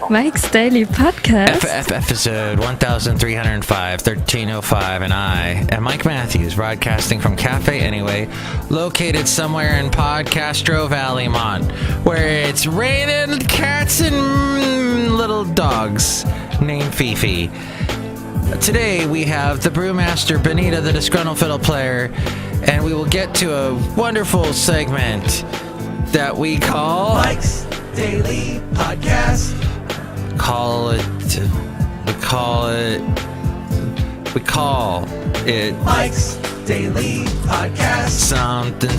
Mike's Daily Podcast. Episode 1305, 1305, and I am Mike Matthews, broadcasting from Café Anyway, located somewhere in Podcastro Valley, Mont, where it's raining cats and little dogs named Fifi. Today we have the Brewmaster Benita, the Disgruntled Fiddle Player, and we will get to a wonderful segment that we call Mike's Daily Podcast. We call it Mike's Daily Podcast.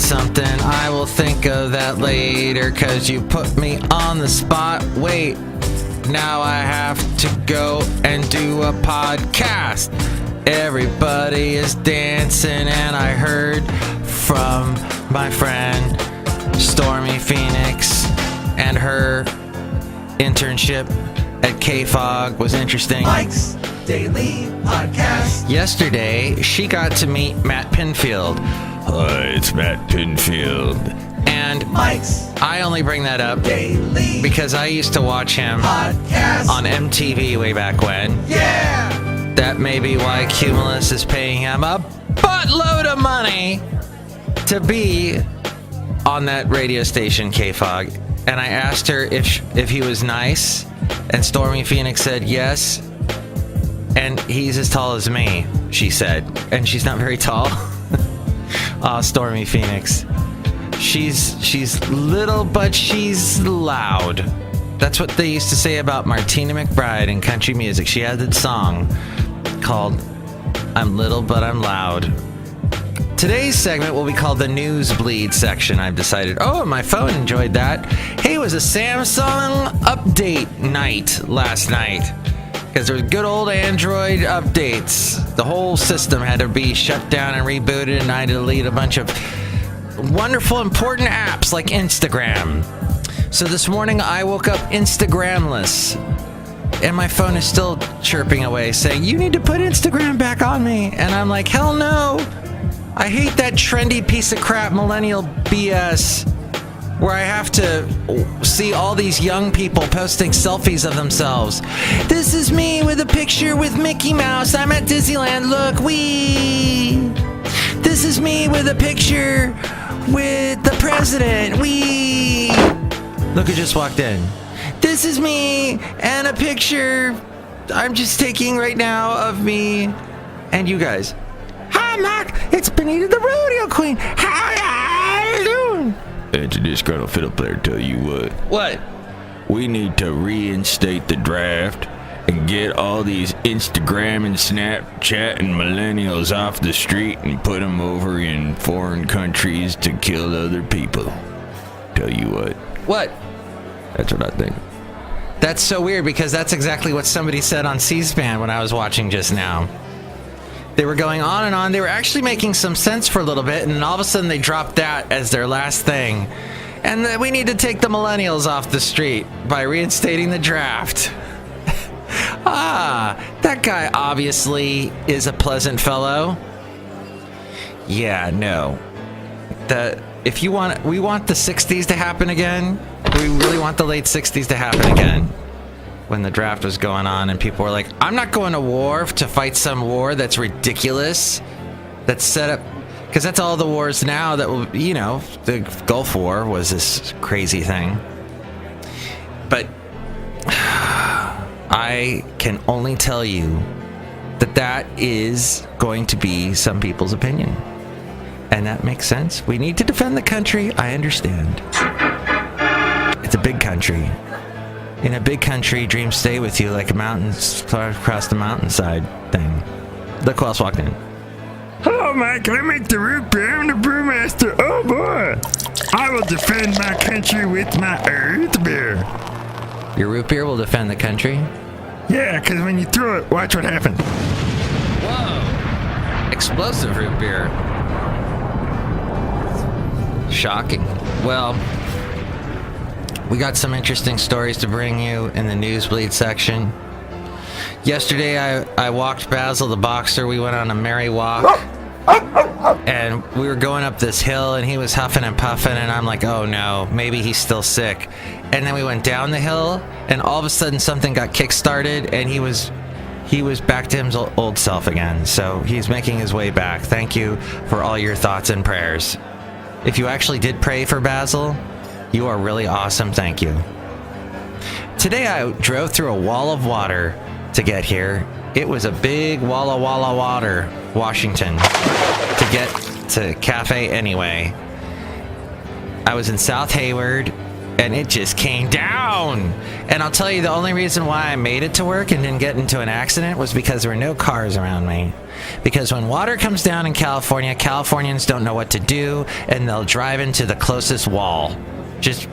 something. I will think of that later, cause you put me on the spot. Wait, now I have to go and do a podcast. Everybody is dancing, and I heard from my friend Stormy Phoenix, and her internship at KFOG was interesting. Mike's Daily Podcast. Yesterday, she got to meet Matt Pinfield. Hi, it's Matt Pinfield. And I only bring that up Daily because I used to watch him Podcast on MTV way back when. Yeah! That may be why Cumulus is paying him a buttload of money to be on that radio station, KFOG. And I asked her if he was nice, and Stormy Phoenix said yes. And he's as tall as me, she said. And she's not very tall. Stormy Phoenix. She's little, but she's loud. That's what they used to say about Martina McBride in country music. She had that song called I'm Little, But I'm Loud. Today's segment will be called the Newsbleed section, I've decided. Oh, my phone enjoyed that. Hey, it was a Samsung update night last night. Because there was good old Android updates. The whole system had to be shut down and rebooted, and I had to delete a bunch of wonderful, important apps like Instagram. So this morning I woke up Instagramless. And my phone is still chirping away saying, you need to put Instagram back on me. And I'm like, hell no. I hate that trendy piece of crap millennial BS where I have to see all these young people posting selfies of themselves. This is me with a picture with Mickey Mouse. I'm at Disneyland. Look, wee. This is me with a picture with the president. Wee. Look who just walked in. This is me and a picture I'm just taking right now of me and you guys. Hi, Mark. It's Benita, the rodeo queen. How you doing? It's a Disgruntled Fiddle Player, tell you what. What? We need to reinstate the draft and get all these Instagram and Snapchat and millennials off the street and put them over in foreign countries to kill other people. Tell you what. What? That's what I think. That's so weird because that's exactly what somebody said on C-SPAN when I was watching just now. They were going on and on. They were actually making some sense for a little bit, and then all of a sudden they dropped that as their last thing. And we need to take the millennials off the street by reinstating the draft. That guy obviously is a pleasant fellow. Yeah, no. We want the 60s to happen again. We really want the late 60s to happen again. When the draft was going on and people were like, I'm not going to war to fight some war that's ridiculous, that's set up, because that's all the wars now that will, the Gulf War was this crazy thing. But I can only tell you that is going to be some people's opinion. And that makes sense. We need to defend the country. I understand. It's a big country. In a big country, dreams stay with you like a mountain across the mountainside thing. Look who else walked in. Hello, Mike. Can I make the root beer? I'm the brewmaster. Oh, boy. I will defend my country with my root beer. Your root beer will defend the country? Yeah, because when you throw it, watch what happens. Whoa. Explosive root beer. Shocking. Well, we got some interesting stories to bring you in the Newsbleed section. Yesterday, I walked Basil the boxer. We went on a merry walk And we were going up this hill, and he was huffing and puffing, and I'm like, oh no, maybe he's still sick. And then we went down the hill, and all of a sudden something got kick-started, and he was back to his old self again. So he's making his way back. Thank you for all your thoughts and prayers. If you actually did pray for Basil, you are really awesome. Thank you. Today I drove through a wall of water to get here. It was a big wall of water, Washington, to get to Café Anyway. I was in South Hayward, and it just came down. And I'll tell you, the only reason why I made it to work and didn't get into an accident was because there were no cars around me. Because when water comes down in California, Californians don't know what to do, and they'll drive into the closest wall. Just,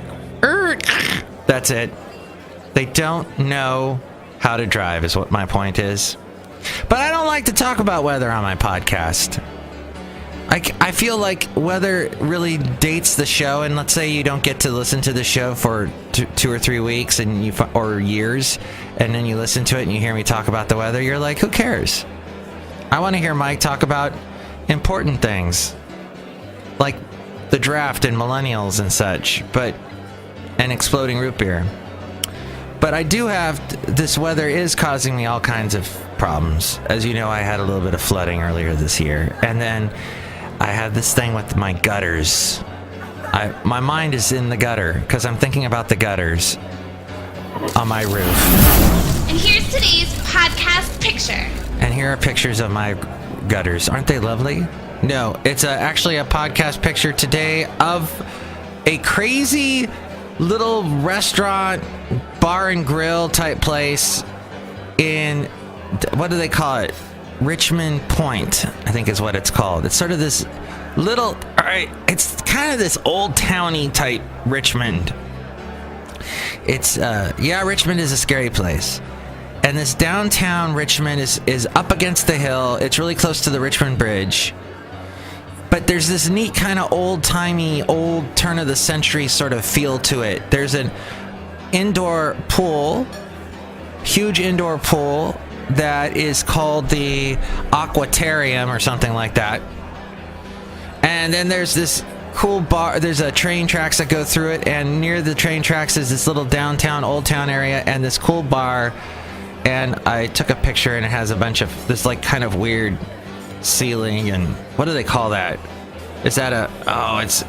that's it. They don't know how to drive, is what my point is. But I don't like to talk about weather on my podcast. I feel like weather really dates the show, and let's say you don't get to listen to the show for 2 or 3 weeks or years, and then you listen to it and you hear me talk about the weather, you're like, who cares? I want to hear Mike talk about important things, like the draft and millennials and such, and exploding root beer. But I do have, this weather is causing me all kinds of problems. As you know, I had a little bit of flooding earlier this year, and then I had this thing with my gutters. My mind is in the gutter because I'm thinking about the gutters on my roof. And here's today's podcast picture. And here are pictures of my gutters. Aren't they lovely? No, it's actually a podcast picture today of a crazy little restaurant, bar and grill type place in, what do they call it? Richmond Point, I think is what it's called. It's sort of this little, all right, it's kind of this old towny type Richmond. It's, Richmond is a scary place. And this downtown Richmond is up against the hill. It's really close to the Richmond Bridge. But there's this neat kind of old-timey, old turn-of-the-century sort of feel to it. There's an indoor pool, huge indoor pool, that is called the Aquatarium or something like that. And then there's this cool bar. There's a train tracks that go through it, and near the train tracks is this little downtown, old town area, and this cool bar. And I took a picture, and it has a bunch of this like kind of weird ceiling, and what do they call that? Is that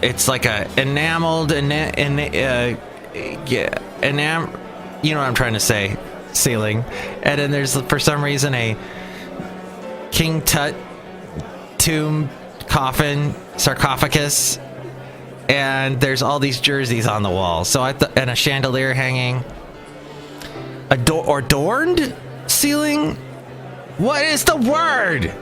it's like a enameled you know what I'm trying to say, ceiling. And then there's, for some reason, a King Tut tomb coffin sarcophagus, and there's all these jerseys on the wall. So and a chandelier hanging, adorned ceiling. What is the word?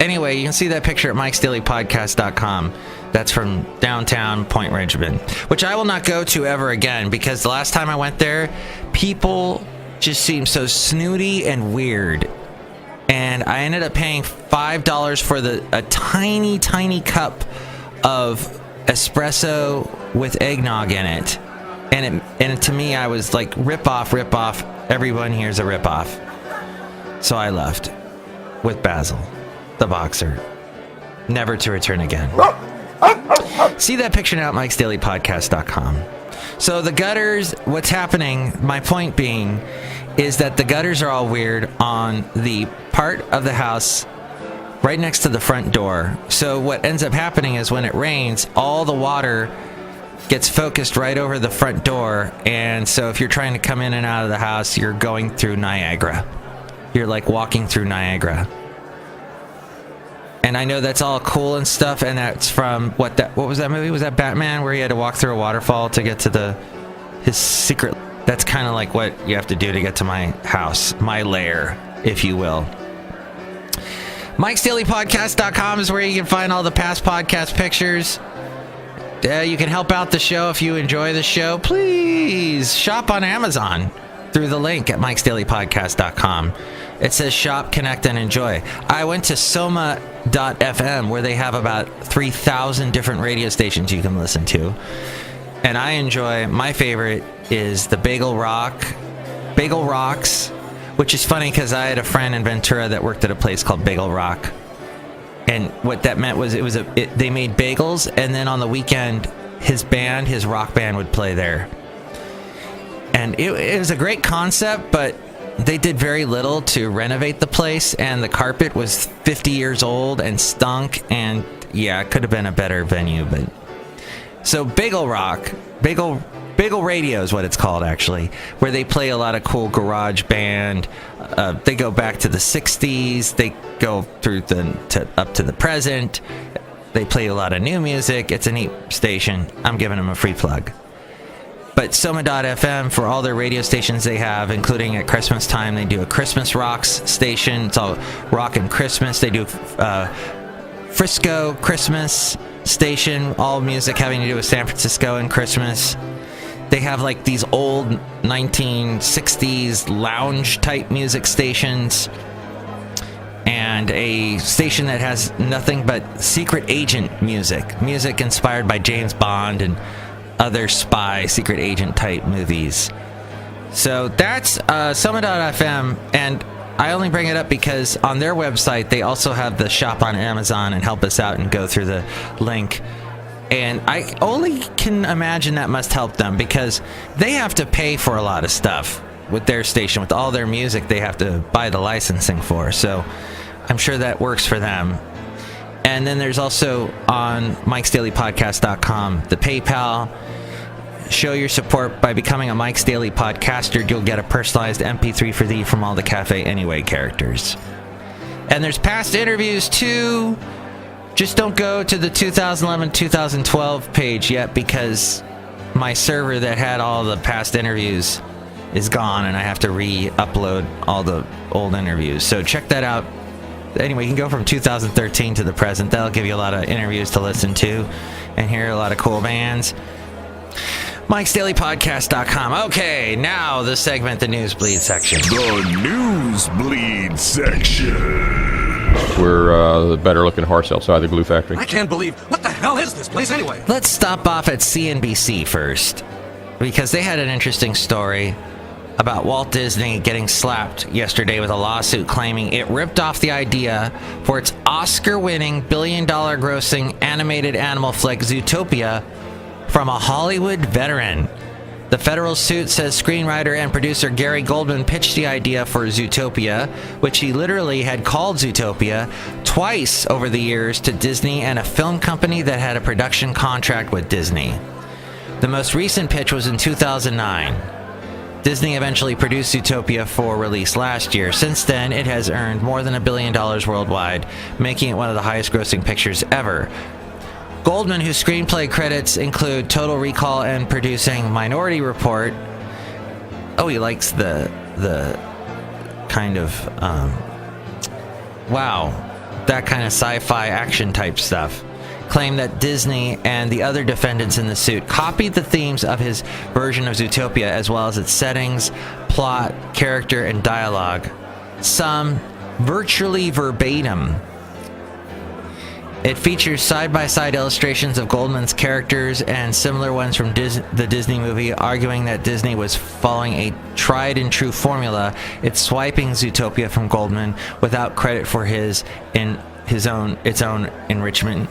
Anyway, you can see that picture at mikesdailypodcast.com. That's from downtown Point Richmond, which I will not go to ever again, because the last time I went there, people just seemed so snooty and weird. And I ended up paying $5 for a tiny, tiny cup of espresso with eggnog in it. And to me, I was like, rip off. Everyone here's a rip off. So I left with Basil, the boxer, never to return again. See that picture now at mikesdailypodcast.com. So the gutters, what's happening, my point being, is that the gutters are all weird on the part of the house right next to the front door. So what ends up happening is when it rains, all the water gets focused right over the front door. And so if you're trying to come in and out of the house, you're going through Niagara. You're like walking through Niagara. And I know that's all cool and stuff, and that's from what was that movie? Was that Batman, where he had to walk through a waterfall to get to his secret? That's kind of like what you have to do to get to my house, my lair, if you will. Mike'sDailyPodcast.com is where you can find all the past podcast pictures. You can help out the show if you enjoy the show. Please shop on Amazon through the link at Mike'sDailyPodcast.com. It says shop, connect, and enjoy. I went to Soma.fm, where they have about 3,000 different radio stations you can listen to. And I enjoy, my favorite is the Bagel Rocks, which is funny because I had a friend in Ventura that worked at a place called Bagel Rock. And what that meant was they made bagels, and then on the weekend, his rock band would play there. And it was a great concept, but they did very little to renovate the place, and the carpet was 50 years old and stunk, and yeah, it could have been a better venue. But so Bagel Radio is what it's called, actually, where they play a lot of cool garage band. They go back to the 60s. They go through up to the present. They play a lot of new music. It's a neat station. I'm giving them a free plug. But Soma.fm, for all their radio stations they have, including at Christmas time, they do a Christmas Rocks station. It's all rock and Christmas. They do Frisco Christmas station, all music having to do with San Francisco and Christmas. They have like these old 1960s lounge type music stations, and a station that has nothing but secret agent music inspired by James Bond and other spy secret agent type movies. So that's Soma.fm, and I only bring it up because on their website they also have the shop on Amazon, and help us out and go through the link. And I only can imagine that must help them, because they have to pay for a lot of stuff with their station. With all their music, they have to buy the licensing for. So I'm sure that works for them. And then there's also on Mike'sDailyPodcast.com the PayPal. Show your support by becoming a Mike's Daily Podcaster. You'll get a personalized MP3 for thee from all the Café Anyway characters. And there's past interviews too. Just don't go to the 2011-2012 page yet, because my server that had all the past interviews is gone, and I have to re-upload all the old interviews. So check that out. Anyway, you can go from 2013 to the present. That'll give you a lot of interviews to listen to and hear a lot of cool bands. Mike'sDailyPodcast.com. Okay, now the segment, the Newsbleed section. The Newsbleed section. We're the better-looking horse outside the glue factory. I can't believe. What the hell is this place anyway? Let's stop off at CNBC first, because they had an interesting story about Walt Disney getting slapped yesterday with a lawsuit claiming it ripped off the idea for its Oscar-winning, billion-dollar grossing animated animal flick Zootopia from a Hollywood veteran. The federal suit says screenwriter and producer Gary Goldman pitched the idea for Zootopia, which he literally had called Zootopia, twice over the years to Disney and a film company that had a production contract with Disney. The most recent pitch was in 2009. Disney eventually produced Zootopia for release last year. Since then, it has earned more than $1 billion worldwide, making it one of the highest grossing pictures ever. Goldman, whose screenplay credits include Total Recall and producing Minority Report. Oh, he likes the kind of, that kind of sci-fi action type stuff. Claimed that Disney and the other defendants in the suit copied the themes of his version of Zootopia, as well as its settings, plot, character, and dialogue. Some virtually verbatim. It features side-by-side illustrations of Goldman's characters and similar ones from the Disney movie, arguing that Disney was following a tried-and-true formula. It's swiping Zootopia from Goldman without credit for its own enrichment.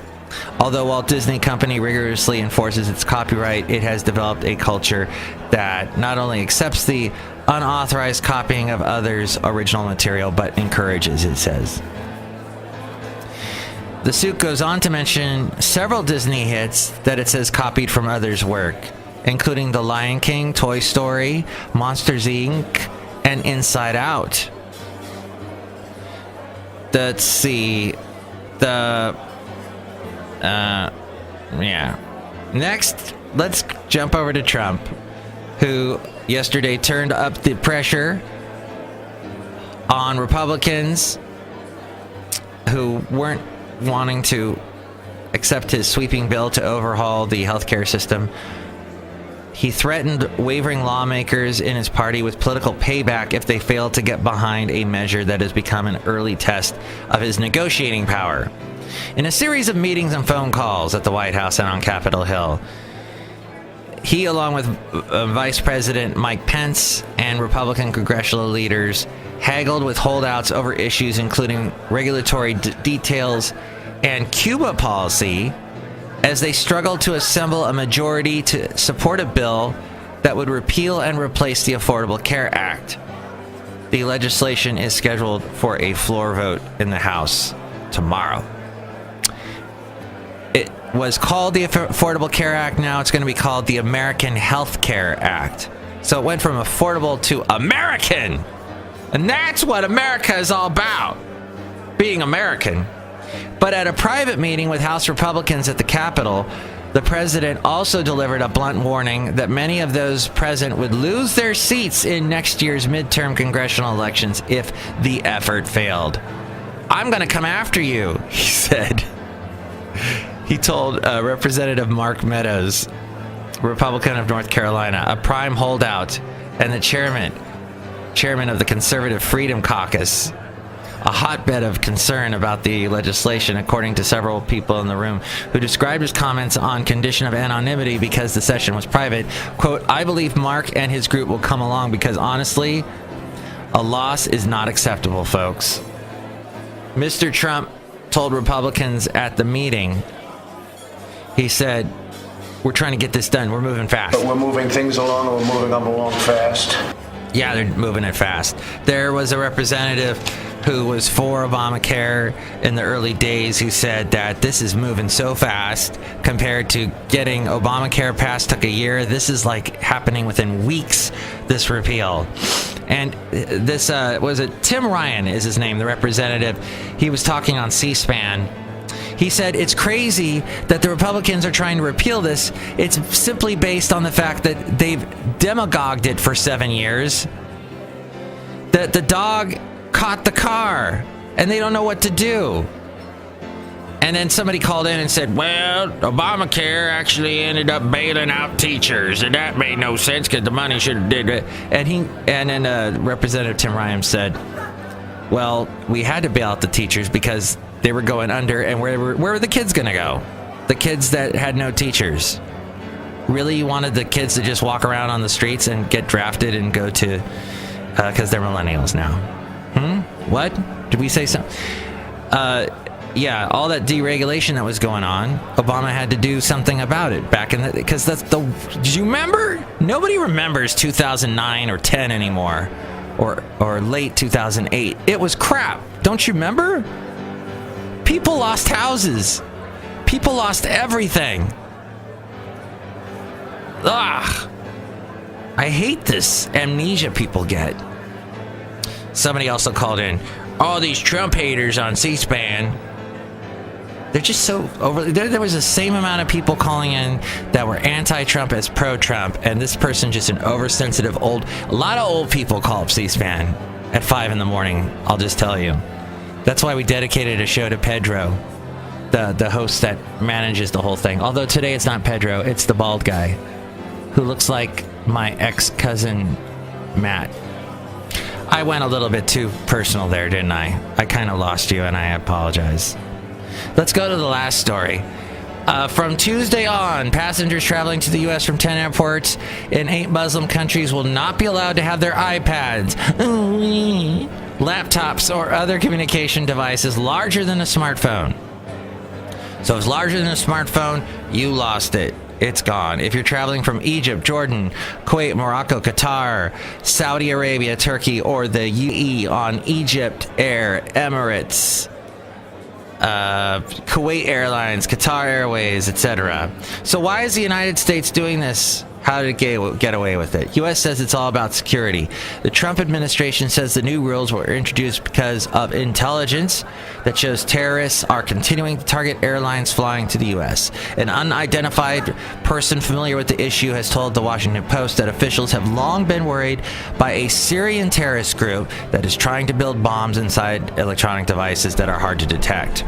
Although Walt Disney Company rigorously enforces its copyright, it has developed a culture that not only accepts the unauthorized copying of others' original material, but encourages, it says. The suit goes on to mention several Disney hits that it says copied from others' work, including The Lion King, Toy Story, Monsters, Inc., and Inside Out. Let's see. Next, let's jump over to Trump, who yesterday turned up the pressure on Republicans who weren't wanting to accept his sweeping bill to overhaul the healthcare system. He threatened wavering lawmakers in his party with political payback if they failed to get behind a measure that has become an early test of his negotiating power. In a series of meetings and phone calls at the White House and on Capitol Hill, he, along with Vice President Mike Pence and Republican congressional leaders, haggled with holdouts over issues including regulatory details and Cuba policy as they struggled to assemble a majority to support a bill that would repeal and replace the Affordable Care Act. The legislation is scheduled for a floor vote in the House tomorrow. It was called the Affordable Care Act. Now it's going to be called the American Health Care Act. So it went from affordable to American. And that's what America is all about, being American. But at a private meeting with House Republicans at the Capitol, the president also delivered a blunt warning that many of those present would lose their seats in next year's midterm congressional elections if the effort failed. I'm going to come after you, he said. He told Representative Mark Meadows, Republican of North Carolina, a prime holdout and the chairman of the Conservative Freedom Caucus, a hotbed of concern about the legislation, according to several people in the room who described his comments on condition of anonymity because the session was private. Quote, I believe Mark and his group will come along because honestly, a loss is not acceptable, folks. Mr. Trump told Republicans at the meeting, he said, we're trying to get this done. We're moving fast. But we're moving things along and we're moving them along fast. Yeah, they're moving it fast. There was a representative who was for Obamacare in the early days who said that this is moving so fast compared to getting Obamacare passed took a year. This is like happening within weeks, this repeal. And this, was it Tim Ryan is his name, the representative. He was talking on C-SPAN. He said, it's crazy that the Republicans are trying to repeal this. It's simply based on the fact that they've demagogued it for 7 years. That the dog caught the car and they don't know what to do. And then somebody called in and said, well, Obamacare actually ended up bailing out teachers, and that made no sense because the money should have did it. And then Representative Tim Ryan said, well, we had to bail out the teachers because they were going under, and where were the kids going to go? The kids that had no teachers. Really, you wanted the kids to just walk around on the streets and get drafted and go to, because they're millennials now. What? Did we say something? Yeah, all that deregulation that was going on, Obama had to do something about it back in the, because that's the, did you remember? Nobody remembers 2009 or 10 anymore, or late 2008. It was crap. Don't you remember? People lost houses. People lost everything. Ugh. I hate this amnesia people get. Somebody also called in, all these Trump haters on C-SPAN. They're just so overly... There was the same amount of people calling in that were anti-Trump as pro-Trump, and this person just an oversensitive old... A lot of old people call up C-SPAN at 5 in the morning, I'll just tell you. That's why we dedicated a show to Pedro, the host that manages the whole thing. Although today it's not Pedro, it's the bald guy who looks like my ex-cousin Matt. I went a little bit too personal there, didn't I? I kind of lost you, and I apologize. Let's go to the last story. From Tuesday on, passengers traveling to the U.S. from 10 airports in 8 Muslim countries will not be allowed to have their iPads, laptops, or other communication devices larger than a smartphone. So if it's larger than a smartphone, you lost it. It's gone. If you're traveling from Egypt, Jordan, Kuwait, Morocco, Qatar, Saudi Arabia, Turkey, or the UAE on Egypt Air, Emirates, Kuwait Airlines, Qatar Airways, etc. So why is the United States doing this? How did it get away with it? U.S. says it's all about security. The Trump administration says the new rules were introduced because of intelligence that shows terrorists are continuing to target airlines flying to the U.S. An unidentified person familiar with the issue has told the Washington Post that officials have long been worried by a Syrian terrorist group that is trying to build bombs inside electronic devices that are hard to detect.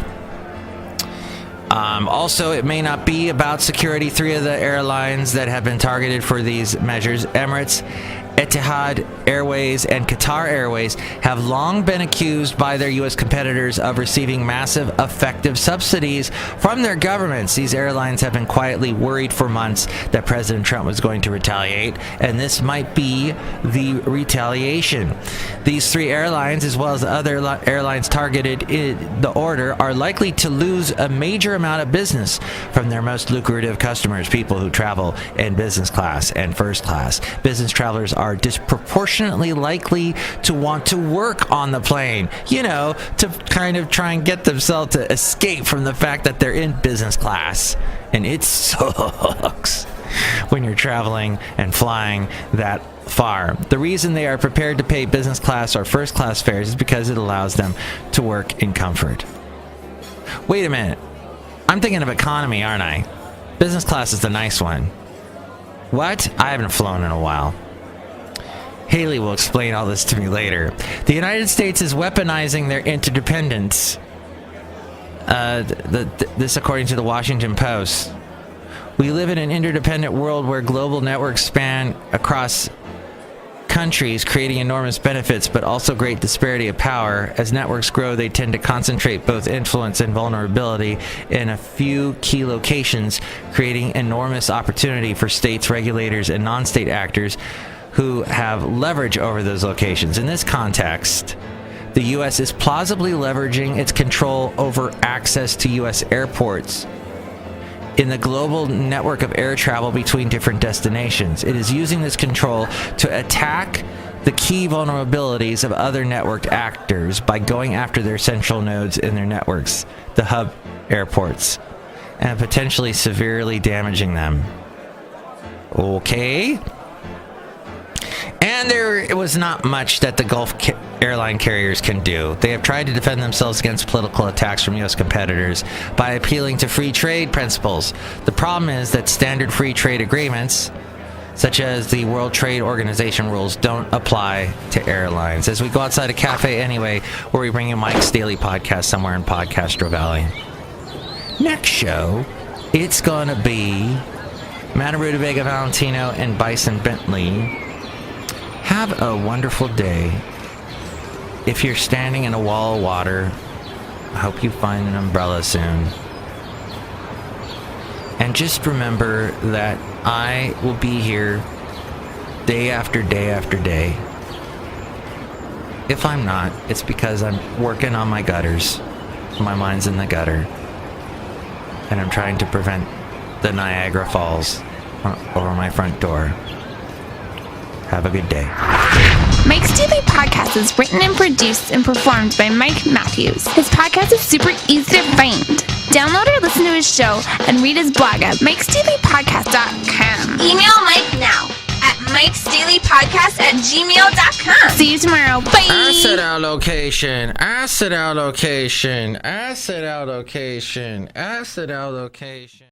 Also, it may not be about security. 3 of the airlines that have been targeted for these measures, Emirates Etihad Airways and Qatar Airways have long been accused by their U.S. competitors of receiving massive effective subsidies from their governments. These airlines have been quietly worried for months that President Trump was going to retaliate, and this might be the retaliation. These three airlines, as well as other airlines targeted in the order, are likely to lose a major amount of business from their most lucrative customers, people who travel in business class and first class. Business travelers are disproportionately likely to want to work on the plane, to kind of try and get themselves to escape from the fact that they're in business class. And it sucks when you're traveling and flying that far. The reason they are prepared to pay business class or first class fares is because it allows them to work in comfort. Wait a minute. I'm thinking of economy, aren't I? Business class is the nice one. What? I haven't flown in a while. Haley will explain all this to me later. The United States is weaponizing their interdependence. This according to the Washington Post. We live in an interdependent world where global networks span across countries, creating enormous benefits, but also great disparity of power. As networks grow, they tend to concentrate both influence and vulnerability in a few key locations, creating enormous opportunity for states, regulators, and non-state actors who have leverage over those locations. In this context, the U.S. is plausibly leveraging its control over access to U.S. airports in the global network of air travel between different destinations. It is using this control to attack the key vulnerabilities of other networked actors by going after their central nodes in their networks, the hub airports, and potentially severely damaging them. Okay. And there was not much that the Gulf airline carriers can do. They have tried to defend themselves against political attacks from U.S. competitors by appealing to free trade principles. The problem is that standard free trade agreements, such as the World Trade Organization rules, don't apply to airlines. As we go outside of Café Anyway, where we bring you Mike's Daily Podcast somewhere in Podcastro Valley. Next show, it's going to be Madame Rootabega, Valentino, and Bison Bentley. Have a wonderful day. If you're standing in a wall of water, I hope you find an umbrella soon. And just remember that I will be here day after day after day. If I'm not, it's because I'm working on my gutters. My mind's in the gutter. And I'm trying to prevent the Niagara Falls over my front door. Have a good day. Mike's Daily Podcast is written and produced and performed by Mike Matthews. His podcast is super easy to find. Download or listen to his show and read his blog at mikesdailypodcast.com. Email Mike now at mikesdailypodcast@gmail.com. See you tomorrow. Bye. Asset allocation. Asset allocation. Asset allocation. Asset allocation.